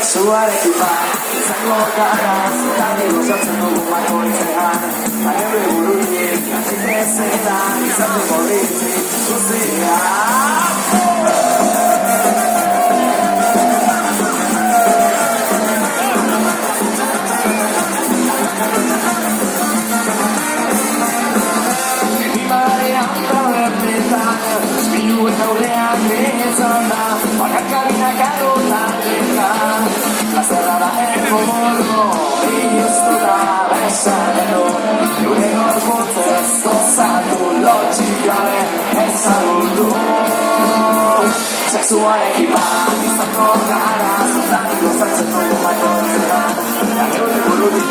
seksuarekin vaan izango gara zutari gozatzen dugu bakoitzean Baina burutik atxitezetan izateko ritzik guztiak Bakarkarinak agotaretan Plazerra da erkomorro Bihuztu da besareno Gure gorputzez gozatu lotxik gabe ezagutu Sexuarekin bat izango gara Zutan gozatzen dugu bakoitzean Gure burutik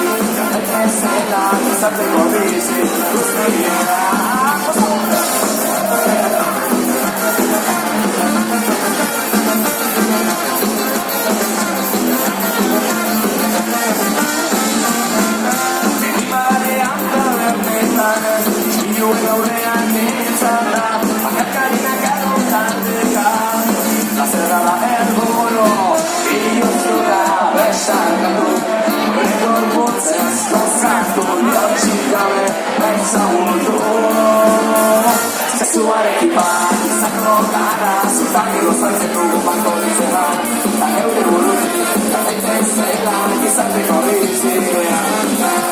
gaitezetan izateko bizi guztiak Gaurean nintzen da, bakarkarinak agotateka Plazerra da ergoro, bihuztu da besarkatu Gure gorputzez gozatu lotxik gabe ezagutu Sexuarekin bat izango gara, zutak gozatzen dugu bakoitzean Eta geure burutik, gaitezetan izateko biziak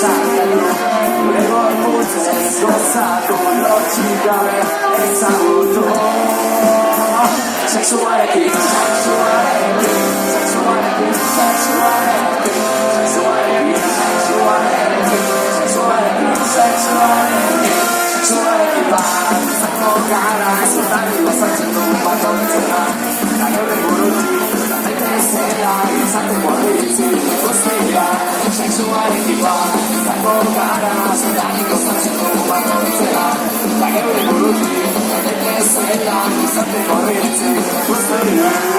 Gure gorputzez gozatu lotxik gabe ezagutu Sexuarekin, sexuarekin, sexuarekin, sexuarekin Sexuarekin, sexuarekin, sexuarekin, sexuarekin Sexuarekin bat izango gara Zutan gozatzen dugu bakoitzean Eta geure burutik gaitezetan izateko ritzik guztiak Sexuarekin bat izango gara Zutan gozatzen dugu bakoitzean Eta geure burutik gaitezetan izateko ritzik guztiak